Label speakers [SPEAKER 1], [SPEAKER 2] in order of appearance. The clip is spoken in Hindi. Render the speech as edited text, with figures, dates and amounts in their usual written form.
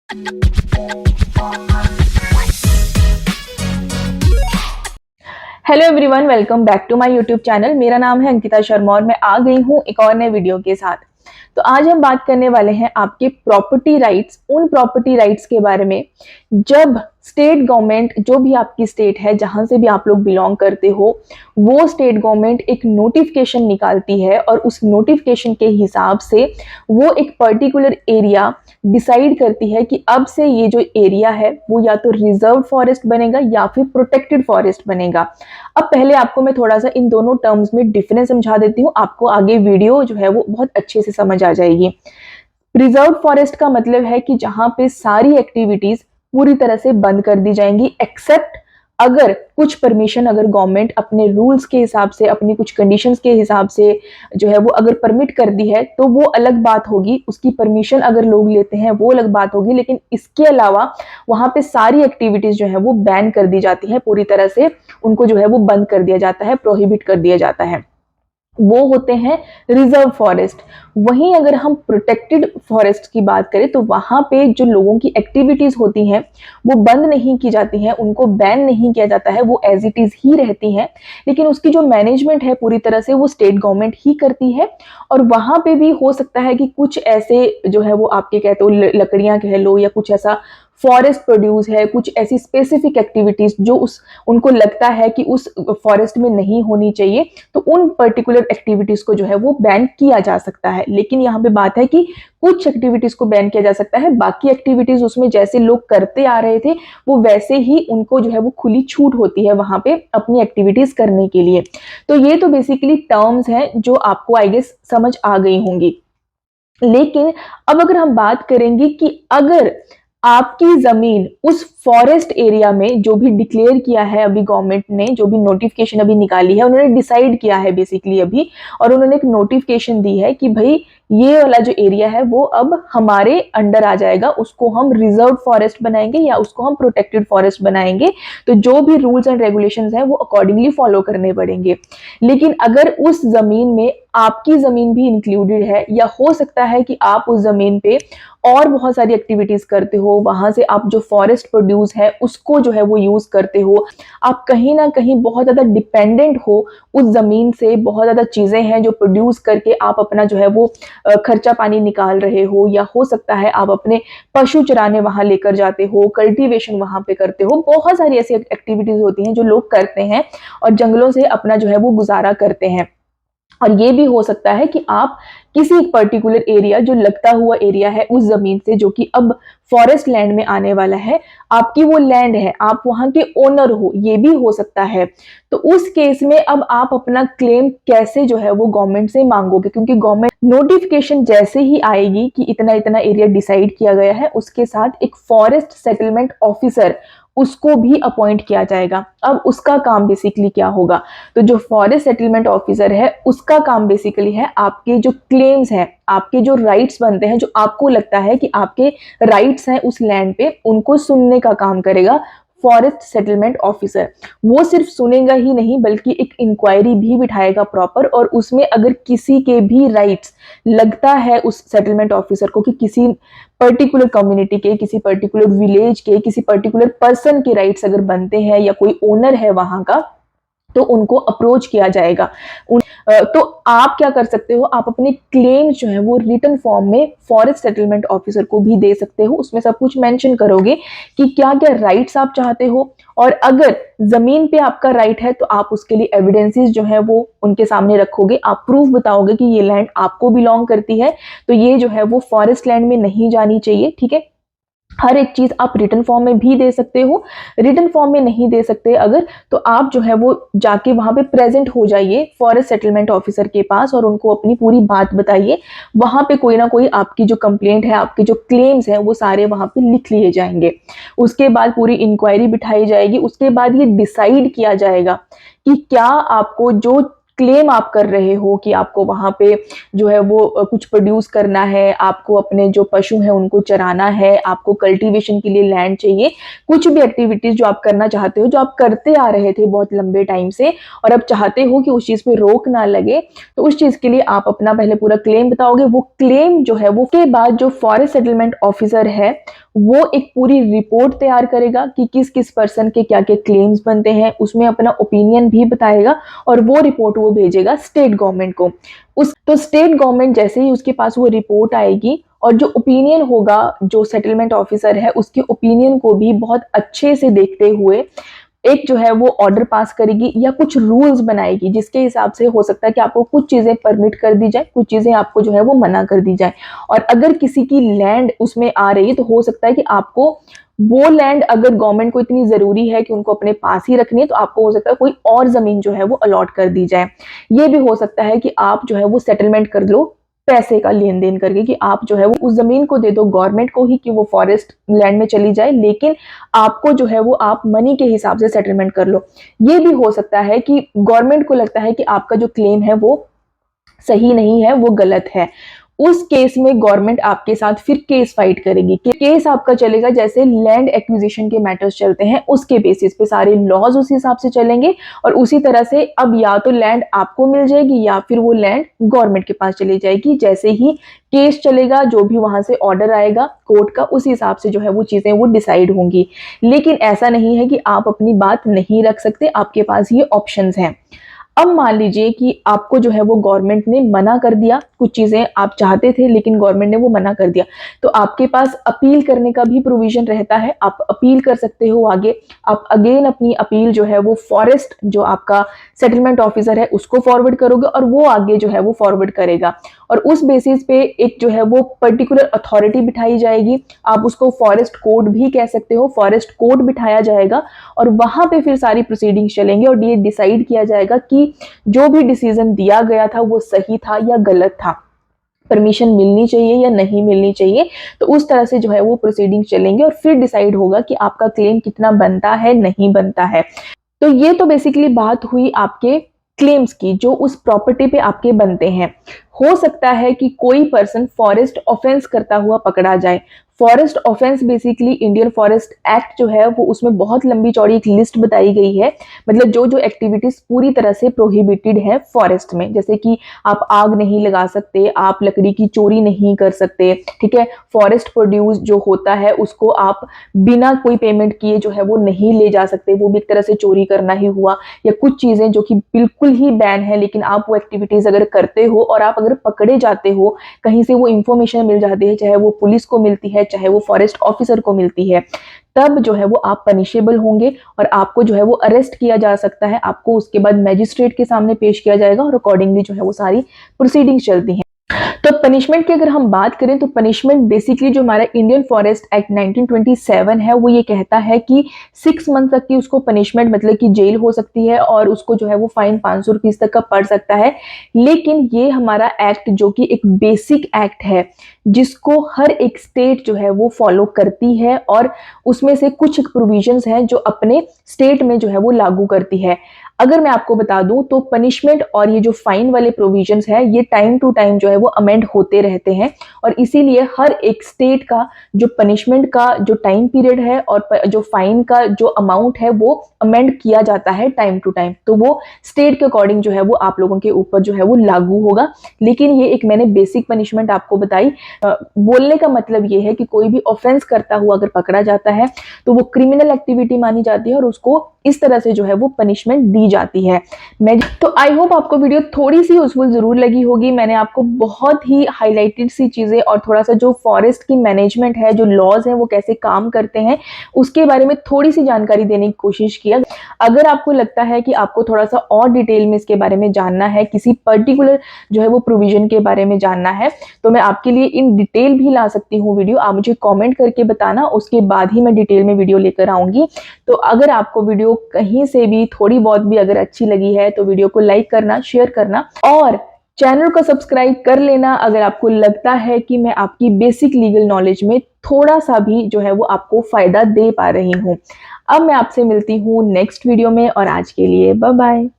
[SPEAKER 1] Hello everyone, welcome back to my YouTube channel. मेरा नाम है अंकिता शर्मा और मैं आ गई हूँ एक और नए वीडियो के साथ। तो आज हम बात करने वाले हैं आपके प्रॉपर्टी राइट्स, उन प्रॉपर्टी राइट्स के बारे में जब स्टेट गवर्नमेंट, जो भी आपकी स्टेट है जहां से भी आप लोग बिलोंग करते हो, वो स्टेट गवर्नमेंट एक नोटिफिकेशन निकालती है और उस नोटिफिकेशन के हिसाब से वो एक पर्टिकुलर एरिया डिसाइड करती है कि अब से ये जो एरिया है वो या तो रिजर्व फॉरेस्ट बनेगा या फिर प्रोटेक्टेड फॉरेस्ट बनेगा। अब पहले आपको मैं थोड़ा सा इन दोनों टर्म्स में डिफरेंस समझा देती हूँ, आपको आगे वीडियो जो है वो बहुत अच्छे से समझ आ जाएगी। रिजर्व फॉरेस्ट का मतलब है कि जहां पे सारी एक्टिविटीज पूरी तरह से बंद कर दी जाएंगी, एक्सेप्ट अगर कुछ परमिशन, अगर गवर्नमेंट अपने रूल्स के हिसाब से, अपनी कुछ कंडीशंस के हिसाब से जो है वो अगर परमिट कर दी है तो वो अलग बात होगी। उसकी परमिशन अगर लोग लेते हैं वो अलग बात होगी, लेकिन इसके अलावा वहां पे सारी एक्टिविटीज जो है वो बैन कर दी जाती है, पूरी तरह से उनको जो है वो बंद कर दिया जाता है, प्रोहिबिट कर दिया जाता है। वो होते हैं रिजर्व फॉरेस्ट। वहीं अगर हम प्रोटेक्टेड फॉरेस्ट की बात करें तो वहां पे जो लोगों की एक्टिविटीज होती हैं वो बंद नहीं की जाती हैं, उनको बैन नहीं किया जाता है, वो एज इट इज ही रहती हैं, लेकिन उसकी जो मैनेजमेंट है पूरी तरह से वो स्टेट गवर्नमेंट ही करती है। और वहां पे भी हो सकता है कि कुछ ऐसे जो है वो आपके कहते हो लकड़ियां कह लो या कुछ ऐसा फॉरेस्ट प्रोड्यूस है, कुछ ऐसी स्पेसिफिक एक्टिविटीज जो उस उनको लगता है कि उस फॉरेस्ट में नहीं होनी चाहिए, तो उन पर्टिकुलर एक्टिविटीज को जो है वो बैन किया जा सकता है। लेकिन यहाँ पे बात है कि कुछ एक्टिविटीज को बैन किया जा सकता है, बाकी एक्टिविटीज उसमें जैसे लोग करते आ रहे थे वो वैसे ही उनको जो है वो खुली छूट होती है वहां पे अपनी एक्टिविटीज करने के लिए। तो ये तो बेसिकली टर्म्स हैं जो आपको आई गेस समझ आ गई होंगी। लेकिन अब अगर हम बात करेंगे कि अगर आपकी जमीन उस फॉरेस्ट एरिया में, जो भी डिक्लेयर किया है अभी गवर्नमेंट ने, जो भी नोटिफिकेशन अभी निकाली है, उन्होंने डिसाइड किया है बेसिकली अभी, और उन्होंने एक नोटिफिकेशन दी है कि भाई ये वाला जो एरिया है वो अब हमारे अंडर आ जाएगा, उसको हम रिजर्व फॉरेस्ट बनाएंगे या उसको हम प्रोटेक्टेड फॉरेस्ट बनाएंगे। तो जो भी रूल्स एंड रेगुलेशंस हैं वो अकॉर्डिंगली फॉलो करने पड़ेंगे। लेकिन अगर उस जमीन में आपकी जमीन भी इंक्लूडेड है, या हो सकता है कि आप उस जमीन पे और बहुत सारी एक्टिविटीज करते हो, वहां से आप जो फॉरेस्ट प्रोड्यूस है उसको जो है वो यूज करते हो, आप कहीं ना कहीं बहुत ज्यादा डिपेंडेंट हो उस जमीन से, बहुत ज्यादा चीजें हैं जो प्रोड्यूस करके आप अपना जो है वो खर्चा पानी निकाल रहे हो, या हो सकता है आप अपने पशु चराने वहां लेकर जाते हो, कल्टीवेशन वहां पे करते हो, बहुत सारी ऐसी एक्टिविटीज होती हैं जो लोग करते हैं और जंगलों से अपना जो है वो गुजारा करते हैं। और ये भी हो सकता है कि आप किसी एक पर्टिकुलर एरिया, जो लगता हुआ एरिया है उस जमीन से, जो कि अब फॉरेस्ट लैंड में आने वाला है, आपकी वो लैंड है, आप वहां के ओनर हो, ये भी हो सकता है। तो उस केस में अब आप अपना क्लेम कैसे जो है वो गवर्नमेंट से मांगोगे, क्योंकि गवर्नमेंट नोटिफिकेशन जैसे ही आएगी कि इतना इतना एरिया डिसाइड किया गया है, उसके साथ एक फॉरेस्ट सेटलमेंट ऑफिसर उसको भी अपॉइंट किया जाएगा। अब उसका काम बेसिकली क्या होगा, तो जो फॉरेस्ट सेटलमेंट ऑफिसर है उसका काम बेसिकली है आपके जो क्लेम्स हैं, आपके जो राइट्स बनते हैं, जो आपको लगता है कि आपके राइट्स हैं उस लैंड पे, उनको सुनने का काम करेगा फॉरेस्ट सेटलमेंट ऑफिसर। वो सिर्फ सुनेगा ही नहीं बल्कि एक इंक्वायरी भी बिठाएगा प्रॉपर, और उसमें अगर किसी के भी राइट्स लगता है उस सेटलमेंट ऑफिसर को कि किसी पर्टिकुलर कम्युनिटी के, किसी पर्टिकुलर विलेज के, किसी पर्टिकुलर पर्सन के राइट्स अगर बनते हैं या कोई ओनर है वहां का, तो उनको अप्रोच किया जाएगा। तो आप क्या कर सकते हो, आप अपने क्लेम जो है वो रिटन फॉर्म में फॉरेस्ट सेटलमेंट ऑफिसर को भी दे सकते हो। उसमें सब कुछ मेंशन करोगे कि क्या क्या राइट्स आप चाहते हो, और अगर जमीन पे आपका राइट है तो आप उसके लिए एविडेंसेस जो है वो उनके सामने रखोगे, आप प्रूफ बताओगे कि ये लैंड आपको बिलोंग करती है, तो ये जो है वो फॉरेस्ट लैंड में नहीं जानी चाहिए। ठीक है, हर एक चीज आप रिटन फॉर्म में भी दे सकते हो। रिटन फॉर्म में नहीं दे सकते अगर, तो आप जो है वो जाके वहां पे प्रेजेंट हो जाइए फॉरेस्ट सेटलमेंट ऑफिसर के पास और उनको अपनी पूरी बात बताइए। वहां पे कोई ना कोई आपकी जो कंप्लेंट है, आपके जो क्लेम्स हैं, वो सारे वहां पे लिख लिए जाएंगे। उसके बाद पूरी इंक्वायरी बिठाई जाएगी। उसके बाद ये डिसाइड किया जाएगा कि क्या आपको जो क्लेम आप कर रहे हो कि आपको वहां पे जो है वो कुछ प्रोड्यूस करना है, आपको अपने जो पशु हैं उनको चराना है, आपको कल्टीवेशन के लिए लैंड चाहिए, कुछ भी एक्टिविटीज जो आप करना चाहते हो, जो आप करते आ रहे थे बहुत लंबे टाइम से, और अब चाहते हो कि उस चीज पे रोक ना लगे, तो उस चीज के लिए आप अपना पहले पूरा क्लेम बताओगे। वो क्लेम जो है वो के बाद जो फॉरेस्ट सेटलमेंट ऑफिसर है वो एक पूरी रिपोर्ट तैयार करेगा कि किस किस पर्सन के क्या क्या क्लेम्स बनते हैं, उसमें अपना ओपिनियन भी बताएगा और वो रिपोर्ट वो भेजेगा स्टेट गवर्नमेंट को। उस तो स्टेट गवर्नमेंट जैसे ही उसके पास वो रिपोर्ट आएगी और जो ओपिनियन होगा, जो सेटलमेंट ऑफिसर है उसके ओपिनियन को भी बहुत अच्छे से देखते हुए एक जो है वो ऑर्डर पास करेगी या कुछ रूल्स बनाएगी, जिसके हिसाब से हो सकता है कि आपको कुछ चीजें परमिट कर दी जाए, कुछ चीजें आपको जो है वो मना कर दी जाए। और अगर किसी की लैंड उसमें आ रही है तो हो सकता है कि आपको वो लैंड, अगर गवर्नमेंट को इतनी जरूरी है कि उनको अपने पास ही रखनी है, तो आपको हो सकता है कोई और जमीन जो है वो अलॉट कर दी जाए। ये भी हो सकता है कि आप जो है वो सेटलमेंट कर लो पैसे का लेन देन करके, कि आप जो है वो उस जमीन को दे दो गवर्नमेंट को ही कि वो फॉरेस्ट लैंड में चली जाए, लेकिन आपको जो है वो आप मनी के हिसाब से सेटलमेंट कर लो। ये भी हो सकता है कि गवर्नमेंट को लगता है कि आपका जो क्लेम है वो सही नहीं है, वो गलत है। उस केस में गवर्नमेंट आपके साथ फिर केस फाइट करेगी। केस आपका चलेगा जैसे लैंड एक्विजिशन के मैटर्स चलते हैं, उसके बेसिस पे सारे लॉज उस हिसाब से चलेंगे और उसी तरह से अब या तो लैंड आपको मिल जाएगी या फिर वो लैंड गवर्नमेंट के पास चली जाएगी। जैसे ही केस चलेगा, जो भी वहां से ऑर्डर आएगा कोर्ट का, उस हिसाब से जो है वो चीजें वो डिसाइड होंगी। लेकिन ऐसा नहीं है कि आप अपनी बात नहीं रख सकते, आपके पास ये ऑप्शंस हैं। अब मान लीजिए कि आपको जो है वो गवर्नमेंट ने मना कर दिया, कुछ चीजें आप चाहते थे लेकिन गवर्नमेंट ने वो मना कर दिया, तो आपके पास अपील करने का भी प्रोविजन रहता है। आप अपील कर सकते हो आगे। आप अगेन अपनी अपील जो है वो फॉरेस्ट, जो आपका सेटलमेंट ऑफिसर है, उसको फॉरवर्ड करोगे और वो आगे जो है वो फॉरवर्ड करेगा और उस बेसिस पे एक जो है वो पर्टिकुलर अथॉरिटी बिठाई जाएगी। आप उसको फॉरेस्ट कोर्ट भी कह सकते हो, फॉरेस्ट कोर्ट बिठाया जाएगा और वहां पे फिर सारी प्रोसीडिंग्स चलेंगे और ये डिसाइड किया जाएगा कि जो भी डिसीजन दिया गया था वो सही था या गलत था, परमिशन मिलनी चाहिए या नहीं मिलनी चाहिए। तो उस तरह से जो है वो प्रोसीडिंग चलेंगे और फिर डिसाइड होगा कि आपका क्लेम कितना बनता है, नहीं बनता है। तो ये तो बेसिकली बात हुई आपके क्लेम्स की जो उस प्रॉपर्टी पे आपके बनते हैं। हो सकता है कि कोई पर्सन फॉरेस्ट ऑफेंस करता हुआ पकड़ा जाए। Forest offence basically Indian forest act जो है वो, उसमें बहुत लंबी चौड़ी एक लिस्ट बताई गई है। मतलब जो जो एक्टिविटीज पूरी तरह से प्रोहिबिटेड है फॉरेस्ट में, जैसे कि आप आग नहीं लगा सकते, आप लकड़ी की चोरी नहीं कर सकते, ठीक है। फॉरेस्ट प्रोड्यूस जो होता है उसको आप बिना कोई पेमेंट किए जो है वो नहीं ले जा सकते, वो भी एक तरह से चोरी करना ही हुआ। या कुछ चीजें जो कि बिल्कुल ही बैन है, लेकिन आप वो एक्टिविटीज अगर करते हो और आप अगर पकड़े जाते हो, कहीं से वो इंफॉर्मेशन मिल जाती है, चाहे वो पुलिस को मिलती है चाहे वो फॉरेस्ट ऑफिसर को मिलती है, तब जो है वो आप पनिशेबल होंगे और आपको जो है वो अरेस्ट किया जा सकता है। आपको उसके बाद मैजिस्ट्रेट के सामने पेश किया जाएगा और अकॉर्डिंगली जो है वो सारी प्रोसीडिंग्स चलती हैं। तो पनिशमेंट की अगर हम बात करें तो पनिशमेंट बेसिकली जो हमारा इंडियन फॉरेस्ट एक्ट 1927 है वो ये कहता है कि 6 मंथ तक की उसको पनिशमेंट, मतलब कि जेल हो सकती है और उसको जो है वो फाइन 500 रुपीज तक का पड़ सकता है। लेकिन ये हमारा एक्ट जो कि एक बेसिक एक्ट है जिसको हर एक स्टेट जो है वो फॉलो करती है और उसमें से कुछ प्रोविजंस हैं जो अपने स्टेट में जो है वो लागू करती है। अगर मैं आपको बता दूं तो पनिशमेंट और ये जो फाइन वाले प्रोविजंस है ये टाइम टू टाइम जो है वो अमेंड होते रहते हैं और इसीलिए हर एक स्टेट का जो पनिशमेंट का जो टाइम पीरियड है और जो फाइन का जो अमाउंट है वो अमेंड किया जाता है टाइम टू टाइम। तो वो स्टेट के अकॉर्डिंग जो है वो आप लोगों के ऊपर जो है वो लागू होगा। लेकिन ये एक मैंने बेसिक पनिशमेंट आपको बताई। बोलने का मतलब ये है कि कोई भी ऑफेंस करता हुआ अगर पकड़ा जाता है तो वो क्रिमिनल एक्टिविटी मानी जाती है और उसको इस तरह से जो है वो पनिशमेंट दी जाती है। मैं तो आई होप आपको वीडियो थोड़ी सी यूजफुल जरूर लगी होगी। मैंने आपको बहुत ही हाईलाइटेड सी चीजें और थोड़ा सा जो फॉरेस्ट की मैनेजमेंट है, जो लॉज हैं वो कैसे काम करते हैं, उसके बारे में थोड़ी सी जानकारी देने की कोशिश किया। अगर आपको लगता है कि आपको थोड़ा सा और डिटेल में इसके बारे में जानना है, किसी पर्टिकुलर जो है वो प्रोविजन के बारे में जानना है, तो मैं आपके लिए इन डिटेल भी ला सकती हूँ वीडियो। आप मुझे कॉमेंट करके बताना, उसके बाद ही मैं डिटेल में वीडियो लेकर आऊंगी। तो अगर आपको वीडियो कहीं से भी थोड़ी बहुत भी अगर अच्छी लगी है तो वीडियो को लाइक करना, शेयर करना और चैनल को सब्सक्राइब कर लेना अगर आपको लगता है कि मैं आपकी बेसिक लीगल नॉलेज में थोड़ा सा भी जो है वो आपको फायदा दे पा रही हूँ। अब मैं आपसे मिलती हूँ नेक्स्ट वीडियो में और आज के लिए बाय बाय।